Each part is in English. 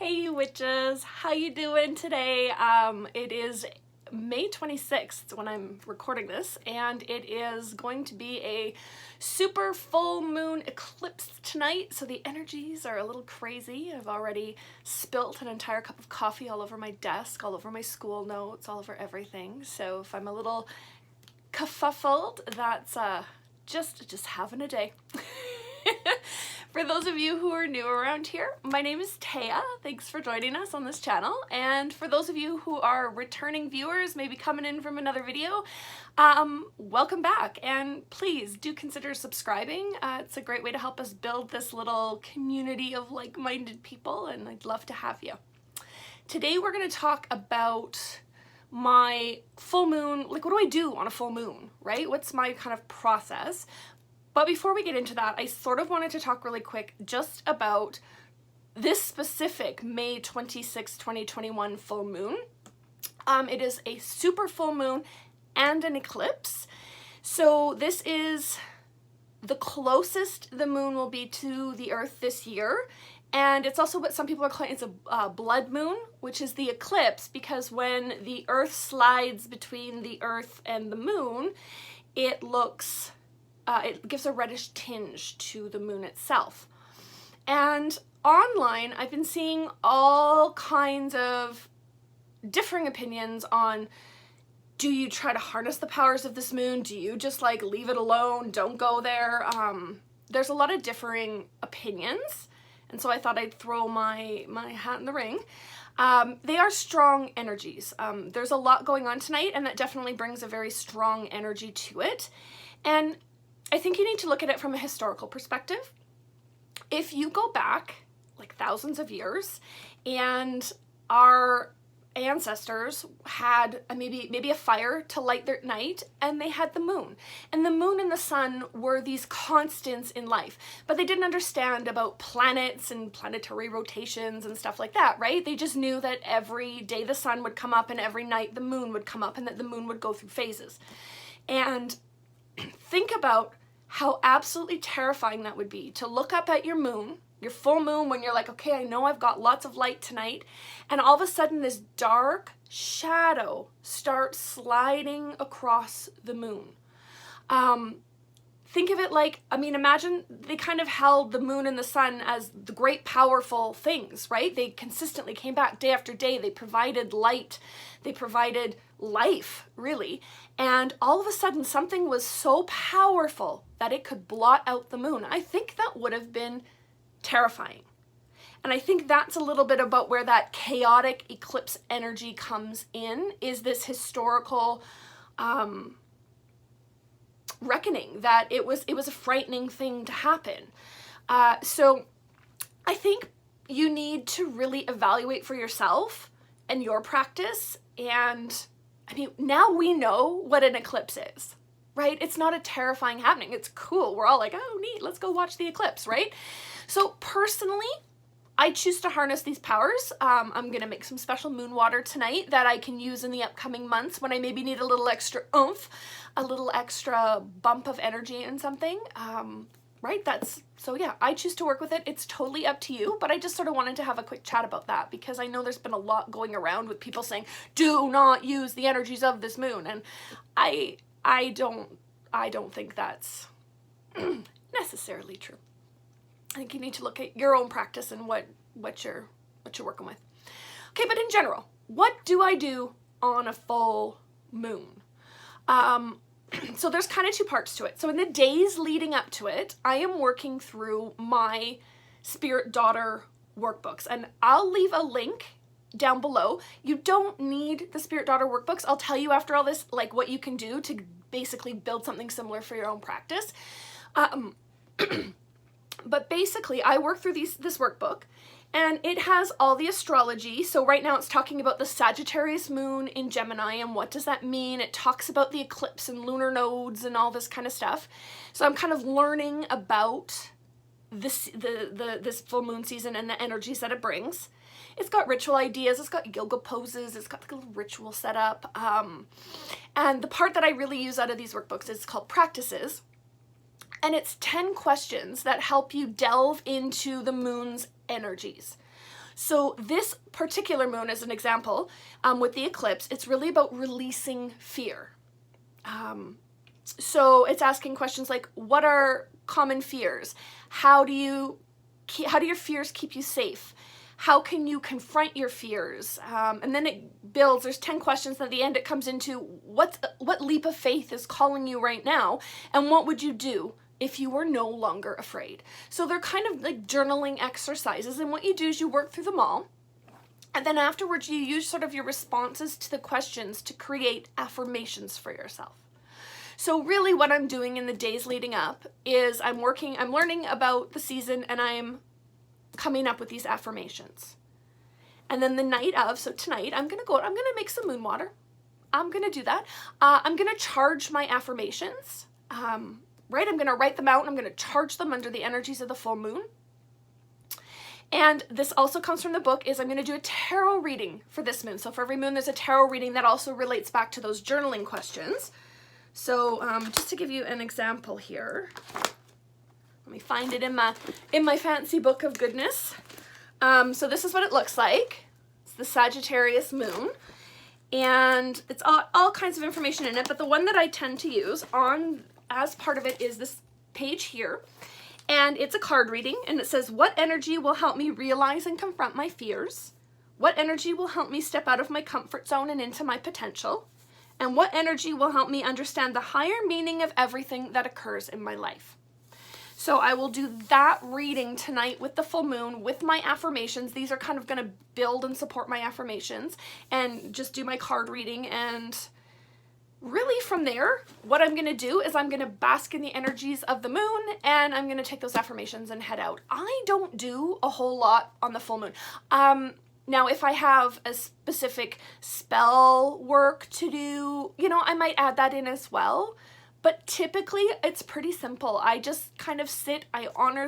Hey witches, how you doing today? It is May 26th when I'm recording this, and it is going to be a super full moon eclipse tonight, so the energies are a little crazy. I've already spilt an entire cup of coffee all over my desk, all over my school notes, all over everything. So if I'm a little kerfuffled, that's just having a day. For those of you who are new around here, my name is Taya. Thanks for joining us on this channel. And for those of you who are returning viewers, maybe coming in from another video, welcome back. And please do consider subscribing. It's a great way to help us build this little community of like-minded people, and I'd love to have you. Today we're going to talk about my full moon, like what do I do on a full moon, right? What's my kind of process? But before we get into that, I sort of wanted to talk really quick just about this specific May 26, 2021 full moon. It is a super full moon and an eclipse. So this is the closest the moon will be to the Earth this year. And it's also what some people are calling, it's a blood moon, which is the eclipse, because when the Earth slides between the Earth and the moon, it looks... it gives a reddish tinge to the moon itself. And online, I've been seeing all kinds of differing opinions on, do you try to harness the powers of this moon? Do you just like leave it alone? Don't go there? There's a lot of differing opinions. And so I thought I'd throw my hat in the ring. They are strong energies. There's a lot going on tonight, and that definitely brings a very strong energy to it. And I think you need to look at it from a historical perspective. If you go back like thousands of years and our ancestors had maybe a fire to light their night, and they had the moon. And the moon and the sun were these constants in life, but they didn't understand about planets and planetary rotations and stuff like that, right? They just knew that every day the sun would come up and every night the moon would come up, and that the moon would go through phases. And think about how absolutely terrifying that would be to look up at your moon, your full moon, when you're like, okay, I know I've got lots of light tonight, and all of a sudden this dark shadow starts sliding across the moon. Think of it like, imagine they kind of held the moon and the sun as the great powerful things, right? They consistently came back day after day. They provided light. They provided life, really. And all of a sudden, something was so powerful that it could blot out the moon. I think that would have been terrifying. And I think that's a little bit about where that chaotic eclipse energy comes in, is this historical reckoning that it was a frightening thing to happen. So I think you need to really evaluate for yourself and your practice. And now we know what an eclipse is, right? It's not a terrifying happening. It's cool. We're all like, oh, neat, let's go watch the eclipse, right? So personally, I choose to harness these powers. I'm going to make some special moon water tonight that I can use in the upcoming months when I maybe need a little extra oomph, a little extra bump of energy and something. Right? So yeah, I choose to work with it. It's totally up to you, but I just sort of wanted to have a quick chat about that because I know there's been a lot going around with people saying, do not use the energies of this moon. And I don't think that's necessarily true. I think you need to look at your own practice and what you're working with. Okay, but in general, what do I do on a full moon? So there's kind of two parts to it. So in the days leading up to it, I am working through my Spirit Daughter workbooks, and I'll leave a link down below. You don't need the Spirit Daughter workbooks. I'll tell you after all this, like what you can do to basically build something similar for your own practice. But basically, I work through this workbook, and it has all the astrology. So right now it's talking about the Sagittarius moon in Gemini and what does that mean. It talks about the eclipse and lunar nodes and all this kind of stuff. So I'm kind of learning about this full moon season and the energies that it brings. It's got ritual ideas, it's got yoga poses, it's got like a little ritual set up. And the part that I really use out of these workbooks is called Practices. And it's 10 questions that help you delve into the moon's energies. So this particular moon, as an example, with the eclipse, it's really about releasing fear. So it's asking questions like, what are common fears? How do your fears keep you safe? How can you confront your fears? And then it builds, there's 10 questions, and at the end it comes into what leap of faith is calling you right now, and what would you do if you were no longer afraid? So they're kind of like journaling exercises, and what you do is you work through them all, and then afterwards you use sort of your responses to the questions to create affirmations for yourself. So really what I'm doing in the days leading up is I'm learning about the season, and I'm coming up with these affirmations. And then the night of, so tonight, I'm gonna make some moon water. I'm gonna do that. I'm gonna charge my affirmations, right? I'm gonna write them out, and I'm gonna charge them under the energies of the full moon. And this also comes from the book, is I'm gonna do a tarot reading for this moon. So for every moon, there's a tarot reading that also relates back to those journaling questions. So just to give you an example here, let me find it in my fancy book of goodness. So this is what it looks like. It's the Sagittarius moon, and it's all kinds of information in it, but the one that I tend to use as part of it is this page here, and it's a card reading, and it says, what energy will help me realize and confront my fears? What energy will help me step out of my comfort zone and into my potential? And what energy will help me understand the higher meaning of everything that occurs in my life? So I will do that reading tonight with the full moon, with my affirmations. These are kind of going to build and support my affirmations, and just do my card reading. And really from there, what I'm going to do is I'm going to bask in the energies of the moon, and I'm going to take those affirmations and head out. I don't do a whole lot on the full moon. Now, if I have a specific spell work to do, I might add that in as well. But typically, it's pretty simple. I just kind of sit, I honor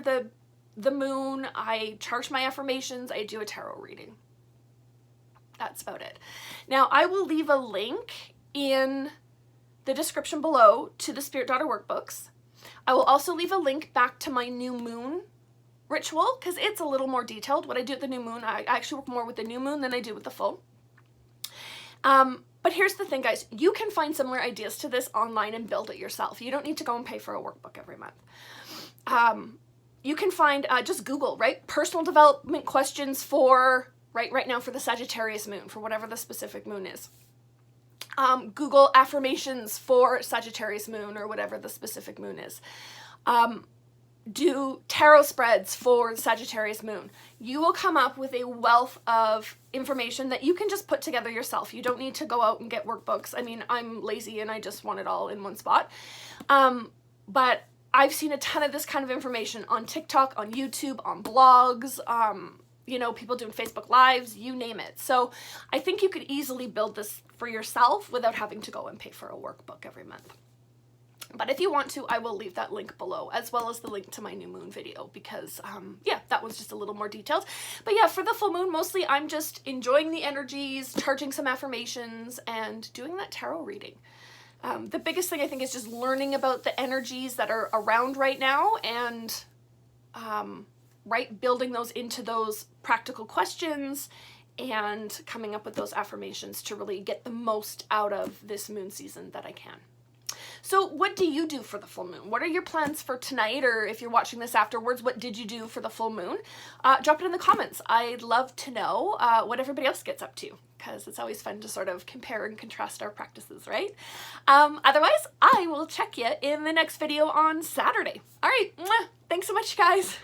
the moon, I charge my affirmations, I do a tarot reading. That's about it. Now, I will leave a link in the description below to the Spirit Daughter Workbooks. I will also leave a link back to my new moon ritual, because it's a little more detailed. What I do at the new moon, I actually work more with the new moon than I do with the full. But here's the thing, guys. You can find similar ideas to this online and build it yourself. You don't need to go and pay for a workbook every month. You can find, just Google, right? Personal development questions for, right now for the Sagittarius moon, for whatever the specific moon is. Google affirmations for Sagittarius moon, or whatever the specific moon is. Do tarot spreads for the Sagittarius moon. You will come up with a wealth of information that you can just put together yourself. You don't need to go out and get workbooks. I mean, I'm lazy and I just want it all in one spot. But I've seen a ton of this kind of information on TikTok, on YouTube, on blogs, people doing Facebook Lives, you name it. So I think you could easily build this for yourself without having to go and pay for a workbook every month. But if you want to, I will leave that link below, as well as the link to my new moon video, because, that was just a little more detailed. But yeah, for the full moon, mostly I'm just enjoying the energies, charging some affirmations, and doing that tarot reading. The biggest thing, I think, is just learning about the energies that are around right now, and, building those into those practical questions, and coming up with those affirmations to really get the most out of this moon season that I can. So what do you do for the full moon? What are your plans for tonight, or if you're watching this afterwards, what did you do for the full moon? Drop it in the comments. I'd love to know what everybody else gets up to, because it's always fun to sort of compare and contrast our practices, right? Otherwise, I will check you in the next video on Saturday. All right, thanks so much, guys.